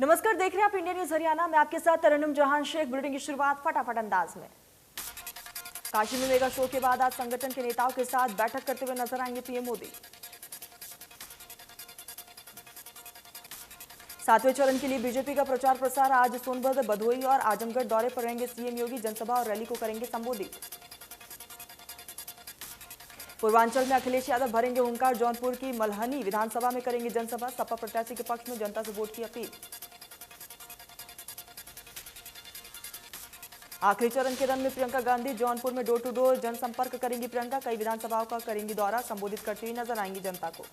नमस्कार, देख रहे हैं आप इंडिया न्यूज हरियाणा। मैं आपके साथ तरन्नुम जहान शेख। बुलेटिन की शुरुआत फटाफट अंदाज में। काशी में मेगा शो के बाद आज संगठन के नेताओं के साथ बैठक करते हुए नजर आएंगे पीएम मोदी। 7वें चरण के लिए बीजेपी का प्रचार प्रसार। आज सोनभद्र, भदोही और आजमगढ़ दौरे पर रहेंगे सीएम योगी। जनसभा और रैली को करेंगे संबोधित। पूर्वांचल में अखिलेश यादव भरेंगे हुंकार। जौनपुर की मल्हनी विधानसभा में करेंगे जनसभा। सपा प्रत्याशी के पक्ष में जनता से वोट की अपील। आखिरी चरण के रन में प्रियंका गांधी जौनपुर में डोर टू डोर जनसंपर्क करेंगी। प्रियंका कई विधानसभाओं का करेंगी दौरा। संबोधित करती हुई नजर आएंगी जनता को।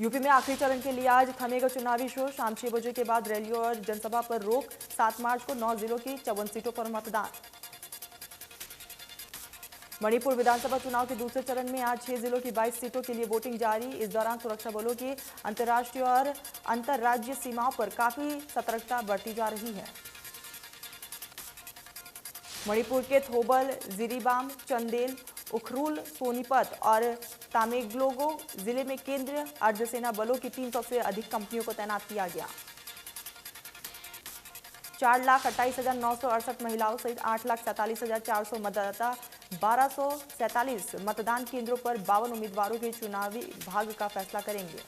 यूपी में आखिरी चरण के लिए आज थमेगा चुनावी शोर। शाम 6 बजे के बाद रैली और जनसभा पर रोक। 7 मार्च को 9 जिलों की 54 सीटों पर मतदान। मणिपुर विधानसभा चुनाव के दूसरे चरण में आज 6 जिलों की 22 सीटों के लिए वोटिंग जारी। इस दौरान सुरक्षा बलों की अंतर्राष्ट्रीय और अंतर्राज्यीय सीमाओं पर काफी सतर्कता बरती जा रही है। मणिपुर के थोबल, जिरीबाम, चंदेल, उखरूल, सोनीपत और तामेंगलोंग जिले में केंद्रीय अर्धसेना बलों की 300 से अधिक कंपनियों को तैनात किया गया। 4,28,968 महिलाओं सहित 8,47,400 मतदाता 1247 मतदान केंद्रों पर 52 उम्मीदवारों के चुनावी भाग्य का फैसला करेंगे।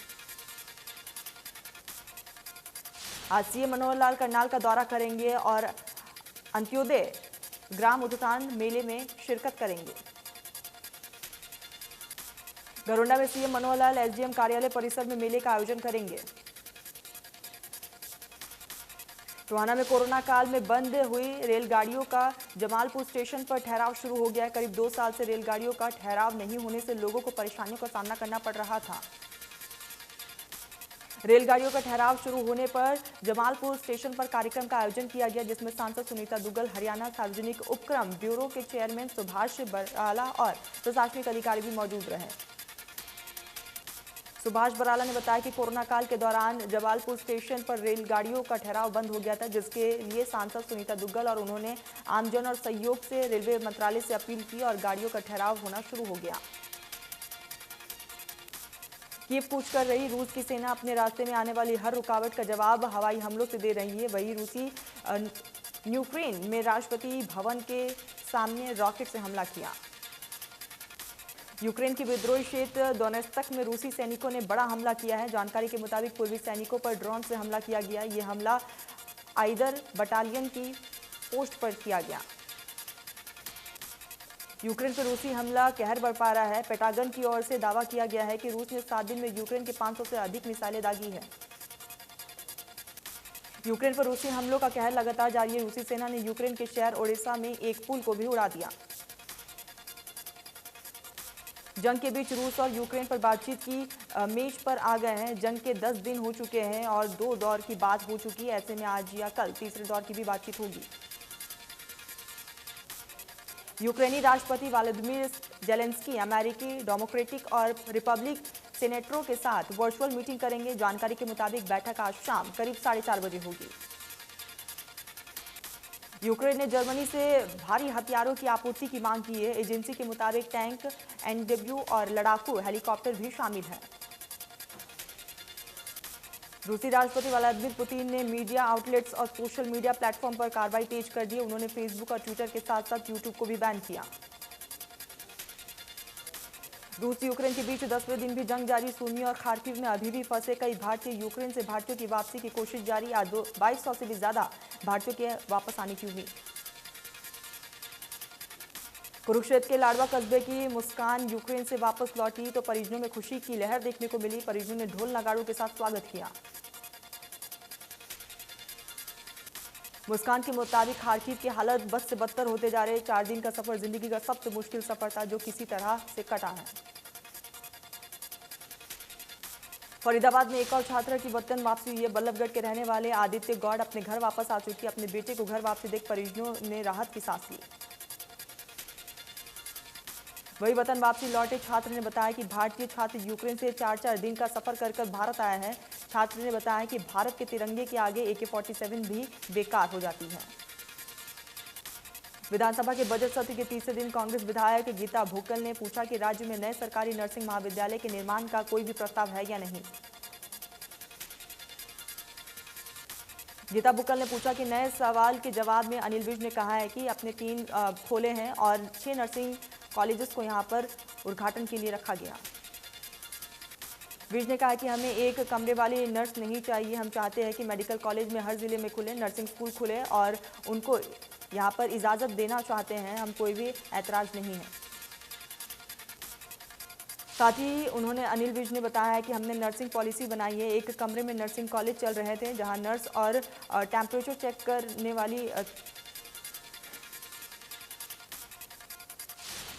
आज सीएम मनोहर लाल करनाल का दौरा करेंगे और अंत्योदय ग्राम उत्थान मेले में शिरकत करेंगे। गरुड़ा में सीएम मनोहर लाल एसडीएम कार्यालय परिसर में मेले का आयोजन करेंगे। टोहाना में कोरोना काल में बंद हुई रेलगाड़ियों का जमालपुर स्टेशन पर ठहराव शुरू हो गया है। करीब 2 साल से रेलगाड़ियों का ठहराव नहीं होने से लोगों को परेशानियों का सामना करना पड़ रहा था। रेलगाड़ियों का ठहराव शुरू होने पर जमालपुर स्टेशन पर कार्यक्रम का आयोजन किया गया, जिसमें सांसद सुनीता दुग्गल, हरियाणा सार्वजनिक उपक्रम ब्यूरो के चेयरमैन सुभाष बराला और प्रशासनिक अधिकारी भी मौजूद रहे। सुभाष बराला ने बताया कि कोरोना काल के दौरान जमालपुर स्टेशन पर रेलगाड़ियों का ठहराव बंद हो गया था, जिसके लिए सांसद सुनीता दुग्गल और उन्होंने आमजन और सहयोग से रेलवे मंत्रालय से अपील की और गाड़ियों का ठहराव होना शुरू हो गया। कीव कूच कर रही रूस की सेना अपने रास्ते में आने वाली हर रुकावट का जवाब हवाई हमलों से दे रही है। वहीं रूसी यूक्रेन में राष्ट्रपति भवन के सामने रॉकेट से हमला किया। यूक्रेन के विद्रोही क्षेत्र दोनेत्स्क में रूसी सैनिकों ने बड़ा हमला किया है। जानकारी के मुताबिक पूर्वी सैनिकों पर ड्रोन से हमला किया गया। ये हमला आइदर बटालियन की पोस्ट पर किया गया। यूक्रेन पर रूसी हमला कहर बरपा रहा है। पेंटागन की ओर से दावा किया गया है कि रूस ने 7 दिन में यूक्रेन के 500 से अधिक मिसाइलें दागी है। यूक्रेन पर रूसी हमलों का कहर लगातार जारी है। रूसी सेना ने यूक्रेन के शहर ओडेसा में एक पुल को भी उड़ा दिया। जंग के बीच रूस और यूक्रेन पर बातचीत की मेज पर आ गए हैं। जंग के 10 दिन हो चुके हैं और 2 दौर की बात हो चुकी है। ऐसे में आज या कल तीसरे दौर की भी बातचीत होगी। यूक्रेनी राष्ट्रपति व्लादिमीर जेलेंस्की अमेरिकी डेमोक्रेटिक और रिपब्लिक सेनेटरों के साथ वर्चुअल मीटिंग करेंगे। जानकारी के मुताबिक बैठक आज शाम करीब 4:30 बजे होगी। यूक्रेन ने जर्मनी से भारी हथियारों की आपूर्ति की मांग की है। एजेंसी के मुताबिक टैंक, एनडब्ल्यू और लड़ाकू हेलीकॉप्टर भी शामिल है। रूसी राष्ट्रपति व्लादिमीर पुतिन ने मीडिया आउटलेट्स और सोशल मीडिया प्लेटफॉर्म पर कार्रवाई तेज कर दी। उन्होंने फेसबुक और ट्विटर के साथ साथ यूट्यूब को भी बैन किया। रूस यूक्रेन के बीच 10वें दिन भी जंग जारी। सूमी और खार्किव में अभी भी फंसे कई भारतीय। यूक्रेन से भारतीयों की वापसी की कोशिश जारी। आज 2200 से भी ज्यादा भारतीयों के वापस आने की उम्मीद। कुरुक्षेत्र के लाडवा कस्बे की मुस्कान यूक्रेन से वापस लौटी तो परिजनों में खुशी की लहर देखने को मिली। परिजनों ने ढोल नगाड़ों के साथ स्वागत किया। मुस्कान के मुताबिक खार्किव की हालत बद से बदतर होते जा रहे। 4 दिन का सफर जिंदगी का सबसे मुश्किल सफर था, जो किसी तरह से कटा है। फरीदाबाद में एक और छात्र की वतन वापसी हुई है। बल्लभगढ़ के रहने वाले आदित्य गौड़ अपने घर वापस आ चुकी। अपने बेटे को घर वापसी देख परिजनों ने राहत की सांस ली। वही वतन वापसी लौटे छात्र ने बताया कि भारतीय छात्र यूक्रेन से 4-4 दिन का सफर कर भारत आया है। छात्र ने बताया कि भारत के तिरंगे के आगे AK-47 भी बेकार हो जाती है। विधानसभा के बजट सत्र के तीसरे दिन कांग्रेस विधायक गीता भोकल ने पूछा कि राज्य में नए सरकारी नर्सिंग महाविद्यालय के निर्माण का कोई भी प्रस्ताव है या नहीं। गीता बुक्कल ने पूछा कि नए सवाल के जवाब में अनिल विज ने कहा है कि अपने 3 खोले हैं और 6 नर्सिंग कॉलेजेस को यहां पर उद्घाटन के लिए रखा गया। विज ने कहा कि हमें एक कमरे वाली नर्स नहीं चाहिए, हम चाहते हैं कि मेडिकल कॉलेज में हर जिले में खुले, नर्सिंग स्कूल खुले और उनको यहां पर इजाज़त देना चाहते हैं, हम कोई भी ऐतराज़ नहीं है। साथ ही उन्होंने अनिल विज ने बताया है कि हमने नर्सिंग पॉलिसी बनाई है, एक कमरे में नर्सिंग कॉलेज चल रहे थे जहां नर्स और टेम्परेचर चेक करने वाली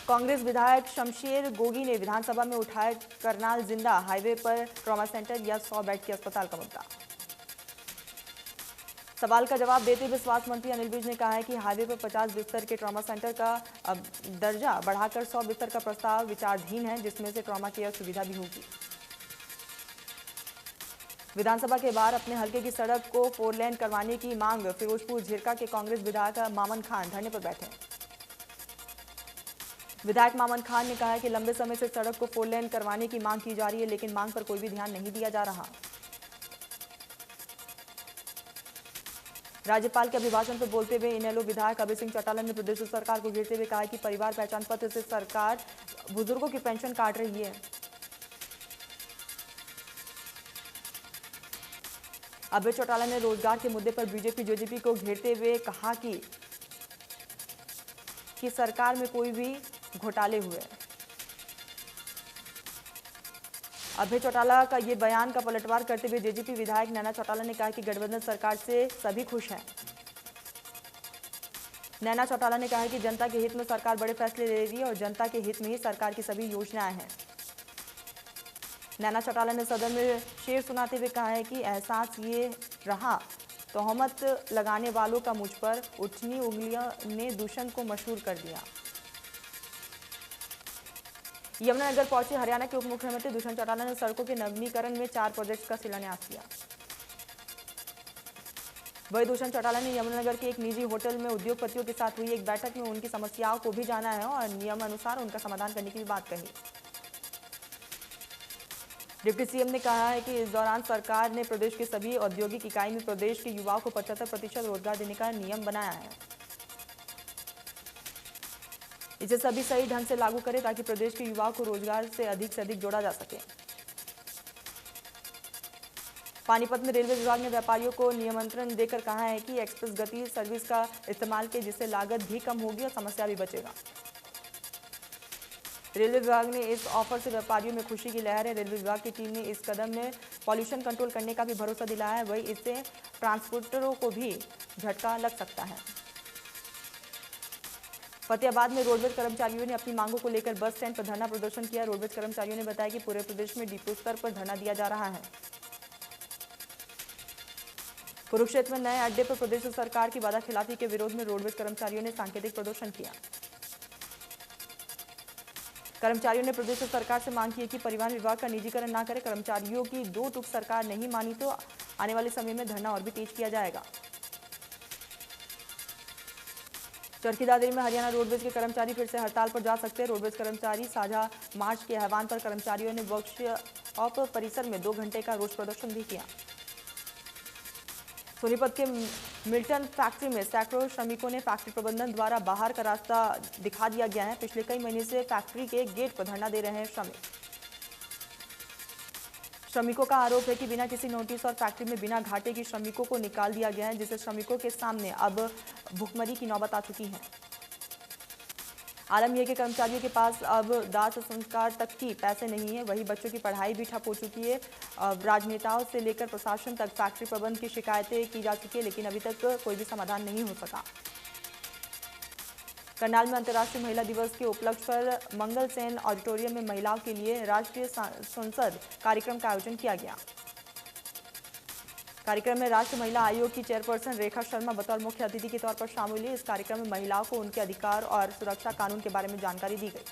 कांग्रेस विधायक शमशेर गोगी ने विधानसभा में उठाया करनाल जिंदा हाईवे पर ट्रॉमा सेंटर या 100 बेड के अस्पताल का मुद्दा। सवाल का जवाब देते हुए स्वास्थ्य मंत्री अनिल विज ने कहा है कि हाईवे पर 50 बिस्तर के ट्रॉमा सेंटर का दर्जा बढ़ाकर 100 बिस्तर का प्रस्ताव विचाराधीन है, जिसमें से ट्रॉमा केयर सुविधा भी होगी। विधानसभा के बाहर अपने हलके की सड़क को 4 लेन करवाने की मांग फिरोजपुर झिरका के कांग्रेस विधायक मामन खान धरने पर बैठे। विधायक मामन खान ने कहा है कि लंबे समय से सड़क को 4 लेन करवाने की मांग की जा रही है, लेकिन मांग पर कोई भी ध्यान नहीं दिया जा रहा। राज्यपाल के अभिभाषण पर बोलते हुए इनेलो विधायक अभय सिंह चौटाला ने प्रदेश सरकार को घेरते हुए कहा कि परिवार पहचान पत्र से सरकार बुजुर्गों की पेंशन काट रही है। अभय चौटाला ने रोजगार के मुद्दे पर बीजेपी जेजेपी को घेरते हुए कहा कि सरकार में कोई भी घोटाले हुए। अभय चौटाला का ये बयान का पलटवार करते हुए जेजेपी विधायक नैना चौटाला ने कहा कि गठबंधन सरकार से सभी खुश हैं। नैना चौटाला ने कहा कि जनता के हित में सरकार बड़े फैसले ले रही है और जनता के हित में ही सरकार की सभी योजनाएं हैं। नैना चौटाला ने सदन में शेर सुनाते हुए कहा है कि एहसास ये रहा तोहमत लगाने वालों का मुझ पर उठनी उंगलियों ने दूषण को मशहूर कर दिया। यमुनानगर पहुंचे हरियाणा के उप मुख्यमंत्री दुष्यंत चौटाला ने सड़कों के नवीनीकरण में 4 प्रोजेक्ट्स का शिलान्यास किया। वही दुष्यंत चौटाला ने यमुनानगर के एक निजी होटल में उद्योगपतियों के साथ हुई एक बैठक में उनकी समस्याओं को भी जाना है और नियमानुसार उनका समाधान करने की भी बात कही। डिप्टी सीएम ने कहा है कि इस दौरान सरकार ने प्रदेश के सभी औद्योगिक इकाई में प्रदेश के युवाओं को 75% रोजगार देने का नियम बनाया है। इसे सभी सही ढंग से लागू करें ताकि प्रदेश के युवाओं को रोजगार से अधिक जोड़ा जा सके। पानीपत में रेलवे विभाग ने व्यापारियों को निमंत्रण देकर कहा है कि एक्सप्रेस गति सर्विस का इस्तेमाल के जिससे लागत भी कम होगी और समस्या भी बचेगा। रेलवे विभाग ने इस ऑफर से व्यापारियों में खुशी की लहर है। रेलवे विभाग की टीम ने इस कदम में पॉल्यूशन कंट्रोल करने का भी भरोसा दिलाया है। वही इससे ट्रांसपोर्टरों को भी झटका लग सकता है। फतेहाबाद में रोडवेज कर्मचारियों ने अपनी मांगों को लेकर बस स्टैंड पर धरना प्रदर्शन किया। रोडवेज कर्मचारियों ने बताया कि पूरे प्रदेश में डिपो स्तर पर धरना दिया जा रहा है। कुरुक्षेत्र में नए अड्डे पर प्रदेश सरकार की वादाखिलाफी के विरोध में रोडवेज कर्मचारियों ने सांकेतिक प्रदर्शन किया। कर्मचारियों ने प्रदेश सरकार से मांग की है कि परिवहन विभाग का निजीकरण न करे। कर्मचारियों की 2 टूक सरकार नहीं मानी तो आने वाले समय में धरना और भी तेज किया जाएगा। चरखी दादरी में हरियाणा रोडवेज के कर्मचारी फिर से हड़ताल पर जा सकते हैं। रोडवेज कर्मचारी साझा मार्च के आह्वान पर कर्मचारियों ने वर्कशॉप परिसर में 2 घंटे का रोष प्रदर्शन भी किया। सोनीपत के मिल्टन फैक्ट्री में सैकड़ों श्रमिकों ने फैक्ट्री प्रबंधन द्वारा बाहर का रास्ता दिखा दिया गया है। पिछले कई महीने से फैक्ट्री के गेट पर धरना दे रहे हैं श्रमिकों का आरोप है कि बिना किसी नोटिस और फैक्ट्री में बिना घाटे की श्रमिकों को निकाल दिया गया है, जिससे श्रमिकों के सामने अब भुखमरी की नौबत आ चुकी है। आलम यह कि कर्मचारियों के पास अब दाह संस्कार तक की पैसे नहीं है। वही बच्चों की पढ़ाई भी ठप हो चुकी है। राजनेताओं से लेकर प्रशासन तक फैक्ट्री प्रबंध की शिकायतें की जा चुकी है, लेकिन अभी तक कोई भी समाधान नहीं हो सका। करनाल में अंतर्राष्ट्रीय महिला दिवस के उपलक्ष्य पर मंगल सेन ऑडिटोरियम में महिलाओं के लिए राष्ट्रीय संसद कार्यक्रम का आयोजन किया गया। कार्यक्रम में राष्ट्रीय महिला आयोग की चेयरपर्सन रेखा शर्मा बतौर मुख्य अतिथि के तौर पर शामिल हुई। इस कार्यक्रम में महिलाओं को उनके अधिकार और सुरक्षा कानून के बारे में जानकारी दी गई।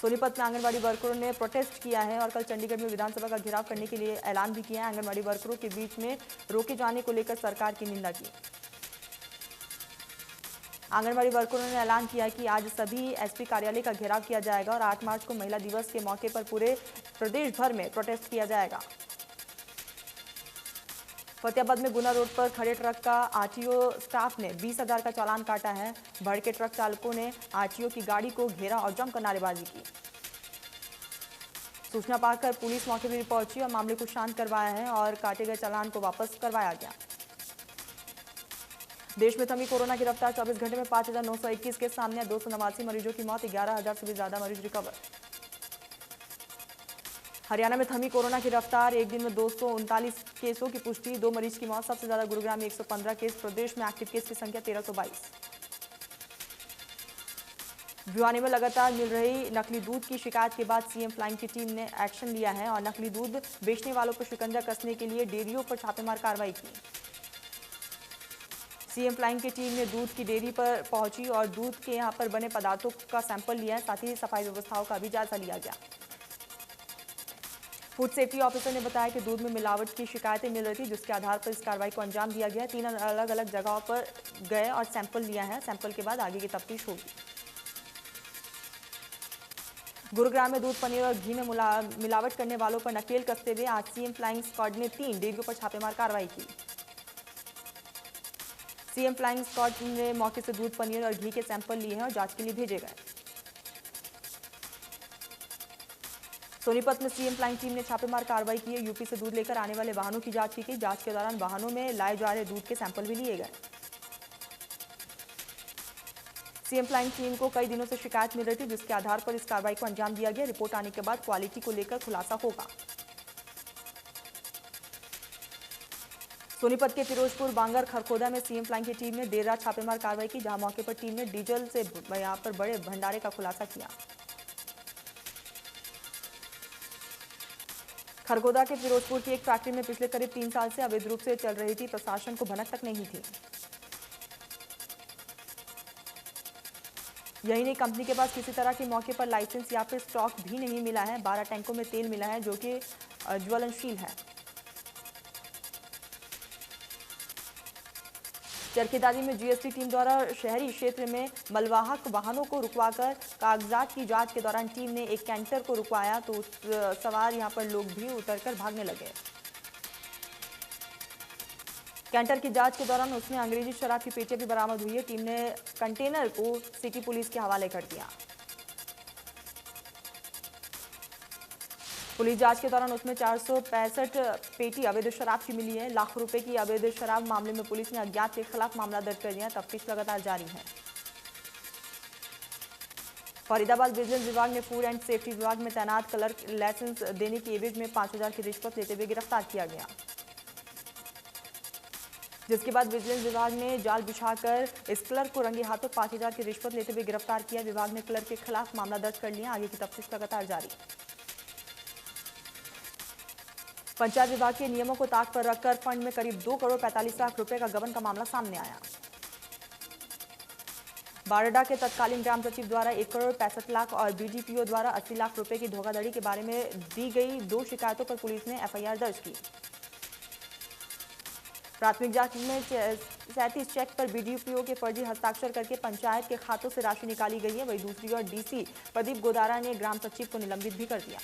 सोनीपत में आंगनबाड़ी वर्करों ने प्रोटेस्ट किया है और कल चंडीगढ़ में विधानसभा का घेराव करने के लिए ऐलान भी किया है। आंगनबाड़ी वर्करों के बीच में रोके जाने को लेकर सरकार की निंदा की। आंगनबाड़ी वर्करों ने ऐलान किया कि आज सभी एसपी कार्यालय का घेराव किया जाएगा और 8 मार्च को महिला दिवस के मौके पर पूरे प्रदेश भर में प्रोटेस्ट किया जाएगा। फतेहाबाद में गुना रोड पर खड़े ट्रक का आरटीओ स्टाफ ने 20,000 का चालान काटा है। भड़के ट्रक चालकों ने आरटीओ की गाड़ी को घेरा और जमकर नारेबाजी की। सूचना पाकर पुलिस मौके पर पहुंची और मामले को शांत करवाया है और काटे गए चालान को वापस करवाया गया। देश में थमी कोरोना की रफ्तार, 24 घंटे में 5,921 केस सामने, 289 मरीजों की मौत, 11,000 से भी ज्यादा मरीज रिकवर। हरियाणा में थमी कोरोना की रफ्तार, एक दिन में 239 केसों की पुष्टि, 2 मरीज की मौत। सबसे ज्यादा गुरुग्राम में 115 केस। प्रदेश में एक्टिव केस की संख्या 1322। भिवानी में लगातार मिल रही नकली दूध की शिकायत के बाद सीएम फ्लाइंग की टीम ने एक्शन लिया है और नकली दूध बेचने वालों पर शिकंजा कसने के लिए डेयरियों पर छापेमार कार्रवाई की। सीएम फ्लाइंग की टीम ने दूध की डेयरी पर पहुंची और दूध के यहां पर बने पदार्थों का सैंपल लिया, साथ ही सफाई व्यवस्थाओं का भी जायजा लिया गया। फूड सेफ्टी ऑफिसर ने बताया कि दूध में मिलावट की शिकायतें मिल रही थी, जिसके आधार पर इस कार्रवाई को अंजाम दिया गया। 3 अलग अलग जगहों पर गए और सैंपल लिया है। सैंपल के बाद आगे की तफ्तीश होगी। गुरुग्राम में दूध, पनीर और घी में मिलावट करने वालों पर नकेल कसते हुए आज सीएम फ्लाइंग स्क्वाड ने 3 डेयरियों पर छापेमार कार्रवाई की। सीएम फ्लाइंग स्क्वाड ने मौके से दूध, पनीर और घी के सैंपल लिए हैं और जांच के लिए भेजे गए। सोनीपत में सीएम फ्लाइंग टीम ने छापेमार कार्रवाई की है। यूपी से दूध लेकर आने वाले वाहनों की जांच की गई। जांच के दौरान वाहनों में लाए जा रहे दूध के सैंपल भी लिए गए। सीएम फ्लाइंग टीम को कई दिनों से शिकायत मिल रही थी, जिसके आधार पर इस कार्रवाई को अंजाम दिया गया। रिपोर्ट आने के बाद क्वालिटी को लेकर खुलासा होगा। सोनीपत के फिरोजपुर, बांगर, खरखोदा में सीएम फ्लाइंग की टीम ने देर रात छापेमार कार्रवाई की, जहां मौके पर टीम ने डीजल से यहां पर बड़े भंडारे का खुलासा किया। खरगोदा के फिरोजपुर की एक फैक्ट्री में पिछले करीब 3 साल से अवैध रूप से चल रही थी। प्रशासन को भनक तक नहीं थी। यही नहीं, कंपनी के पास किसी तरह के मौके पर लाइसेंस या फिर स्टॉक भी नहीं मिला है। 12 टैंकों में तेल मिला है, जो कि ज्वलनशील है। चरखीदारी में जीएसटी टीम द्वारा शहरी क्षेत्र में मलवाहक वाहनों को रुकवाकर कागजात की जांच के दौरान टीम ने एक कैंटर को रुकवाया तो सवार यहां पर लोग भी उतरकर भागने लगे। कैंटर की जांच के दौरान उसमें अंग्रेजी शराब की पेटियां भी बरामद हुई है। टीम ने कंटेनर को सिटी पुलिस के हवाले कर दिया। पुलिस जांच के दौरान उसमें 465 पेटी अवैध शराब की मिली है। लाखों रुपए की अवैध शराब मामले में पुलिस ने अज्ञात के खिलाफ मामला दर्ज कर दिया। तफ्तीश लगातार जारी है। फरीदाबाद विजिलेंस विभाग ने फूड एंड सेफ्टी विभाग में तैनात क्लर्क लाइसेंस देने की एवज में 5,000 की रिश्वत लेते हुए गिरफ्तार किया गया, जिसके बाद विजिलेंस विभाग ने जाल बिछाकर इस क्लर्क को रंगे हाथों 5,000 की रिश्वत लेते हुए गिरफ्तार किया। विभाग ने क्लर्क के खिलाफ मामला दर्ज कर लिया। आगे की तफ्तीश लगातार जारी। पंचायत विभाग के नियमों को ताक पर रखकर फंड में करीब 2 करोड़ 45 लाख रुपए का गबन का मामला सामने आया। बारडा के तत्कालीन ग्राम सचिव द्वारा 1 करोड़ 65 लाख और बीडीपीओ द्वारा 80 लाख रुपए की धोखाधड़ी के बारे में दी गई 2 शिकायतों पर पुलिस ने एफआईआर दर्ज की। प्राथमिक जांच में 37 चेक पर बीडीपीओ के फर्जी हस्ताक्षर करके पंचायत के खातों से राशि निकाली गई है। वहीं दूसरी ओर डीसी प्रदीप गोदारा ने ग्राम सचिव को निलंबित भी कर दिया।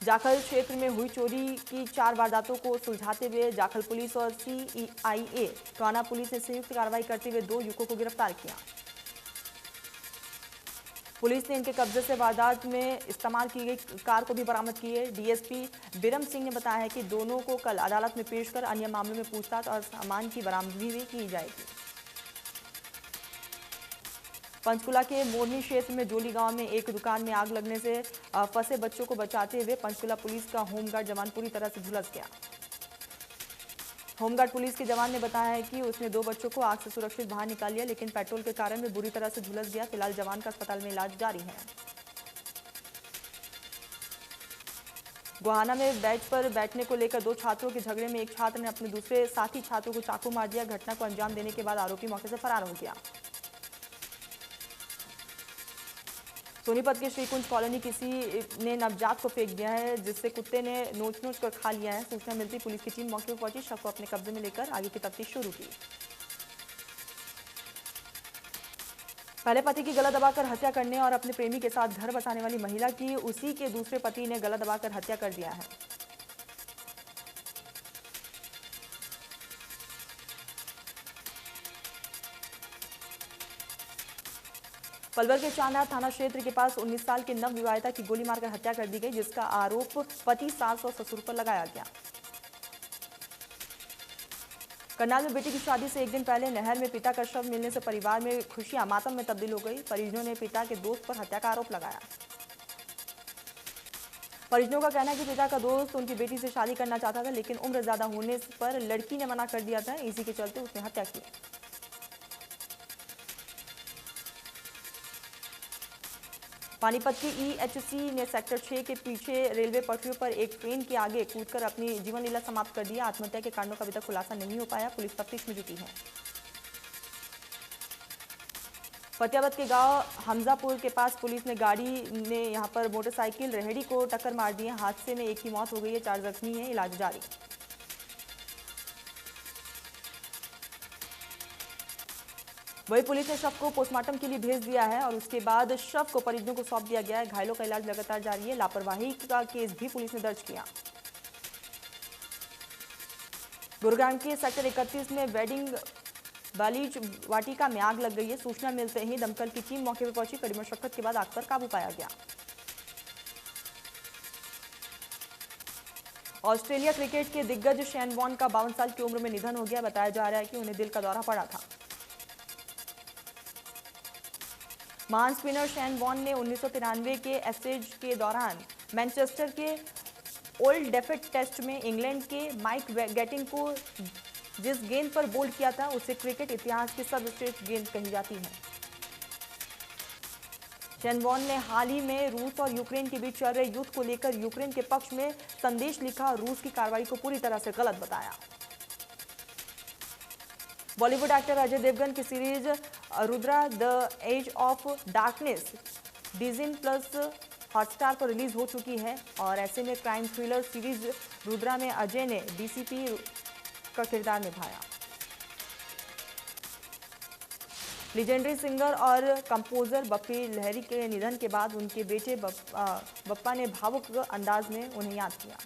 जाखल क्षेत्र में हुई चोरी की 4 वारदातों को सुलझाते हुए जाखल पुलिस और सीआईए टोहाना पुलिस ने संयुक्त कार्रवाई करते हुए 2 युवकों को गिरफ्तार किया। पुलिस ने इनके कब्जे से वारदात में इस्तेमाल की गई कार को भी बरामद की है। डीएसपी बिरम सिंह ने बताया है कि दोनों को कल अदालत में पेश कर अन्य मामलों में पूछताछ और सामान की बरामदगी भी की जाएगी। पंचकुला के मोरनी क्षेत्र में जोली गांव में एक दुकान में आग लगने से फंसे बच्चों को बचाते हुए पंचकुला पुलिस का होमगार्ड जवान पूरी तरह से झुलस गया। होमगार्ड पुलिस के जवान ने बताया है कि उसने 2 बच्चों को आग से सुरक्षित बाहर निकाल लिया, लेकिन पेट्रोल के कारण वे बुरी तरह से झुलस गया। फिलहाल जवान का अस्पताल में इलाज जारी है। गोहाना में बेंच पर बैठने को लेकर 2 छात्रों के झगड़े में एक छात्र ने अपने दूसरे साथी छात्रों को चाकू मार दिया। घटना को अंजाम देने के बाद आरोपी मौके से फरार हो गया। सोनीपत के श्रीकुंज कॉलोनी किसी ने नवजात को फेंक दिया है, जिससे कुत्ते ने नोच कर खा लिया है। सूचना मिलती पुलिस की टीम मौके पर पहुंची, शव को अपने कब्जे में लेकर आगे की तफ्तीश शुरू की। पहले पति की गला दबाकर हत्या करने और अपने प्रेमी के साथ घर बसाने वाली महिला की उसी के दूसरे पति ने गला दबाकर हत्या कर दिया है। पलवल के चांदनाथ थाना क्षेत्र के पास 19 साल के नव विवाहिता की गोली मारकर हत्या कर दी गई, जिसका आरोप पति, सास और ससुर पर लगाया गया। करनाल में बेटी की शादी से एक दिन पहले नहर में पिता का शव मिलने से परिवार में खुशियां मातम में तब्दील हो गई। परिजनों ने पिता के दोस्त पर हत्या का आरोप लगाया। परिजनों का कहना है कि पिता का दोस्त उनकी बेटी से शादी करना चाहता था, लेकिन उम्र ज्यादा होने पर लड़की ने मना कर दिया था। इसी के चलते उसने हत्या की। पानीपत की EHC ने सेक्टर 6 के पीछे रेलवे पटरियों पर एक ट्रेन के आगे कूदकर अपनी जीवन लीला समाप्त कर दिया। आत्महत्या के कारणों का अभी तक खुलासा नहीं हो पाया। पुलिस तफ्तीश में जुटी है। फतेहाबाद के गांव हमजापुर के पास पुलिस ने गाड़ी ने यहां पर मोटरसाइकिल रेहड़ी को टक्कर मार दी है। हादसे में एक की मौत हो गई है, 4 जख्मी हैं, इलाज जारी। वही पुलिस ने शव को पोस्टमार्टम के लिए भेज दिया है और उसके बाद शव को परिजनों को सौंप दिया गया है। घायलों का इलाज लगातार जारी है। लापरवाही का केस भी पुलिस ने दर्ज किया। गुरुग्राम के सेक्टर 31 में वेडिंग बालीज वाटिका में आग लग गई है। सूचना मिलते ही दमकल की टीम मौके पर पहुंची। कड़ी मशक्कत के बाद आग पर काबू पाया गया। ऑस्ट्रेलिया क्रिकेट के दिग्गज शेन वॉर्न का 52 साल की उम्र में निधन हो गया। बताया जा रहा है कि उन्हें दिल का दौरा पड़ा था। महान स्पिनर शेन वॉर्न ने 1993 के एशेज के दौरान मैनचेस्टर के ओल्ड डेफिड टेस्ट में इंग्लैंड के माइक गेटिंग को जिस गेंद पर बोल्ड किया था, उसे क्रिकेट इतिहास की सर्वश्रेष्ठ गेंद कही जाती है। शेन वॉर्न ने हाल ही में रूस और यूक्रेन के बीच चल रहे युद्ध को लेकर यूक्रेन के पक्ष में संदेश लिखा और रूस की कार्रवाई को पूरी तरह से गलत बताया। बॉलीवुड एक्टर अजय देवगन की series Rudra the edge of darkness Disney+ Hotstar पर रिलीज हो चुकी है और ऐसे में क्राइम थ्रिलर सीरीज रुद्रा में अजय ने DCP का किरदार निभाया। लीजेंडरी सिंगर और कंपोजर बप्पी लहरी के निधन के बाद उनके बेटे बप्पा ने भावुक अंदाज में उन्हें याद किया।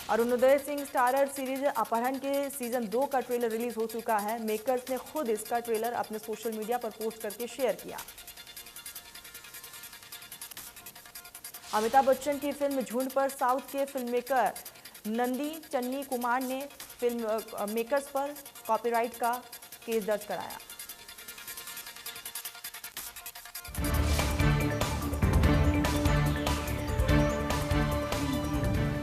अरुणोदय सिंह स्टारर सीरीज अपहरण के सीजन 2 का ट्रेलर रिलीज हो चुका है। मेकर्स ने खुद इसका ट्रेलर अपने सोशल मीडिया पर पोस्ट करके शेयर किया। अमिताभ बच्चन की फिल्म झुंड पर साउथ के फिल्म मेकर नंदी चन्नी कुमार ने फिल्म मेकर्स पर कॉपीराइट का केस दर्ज कराया।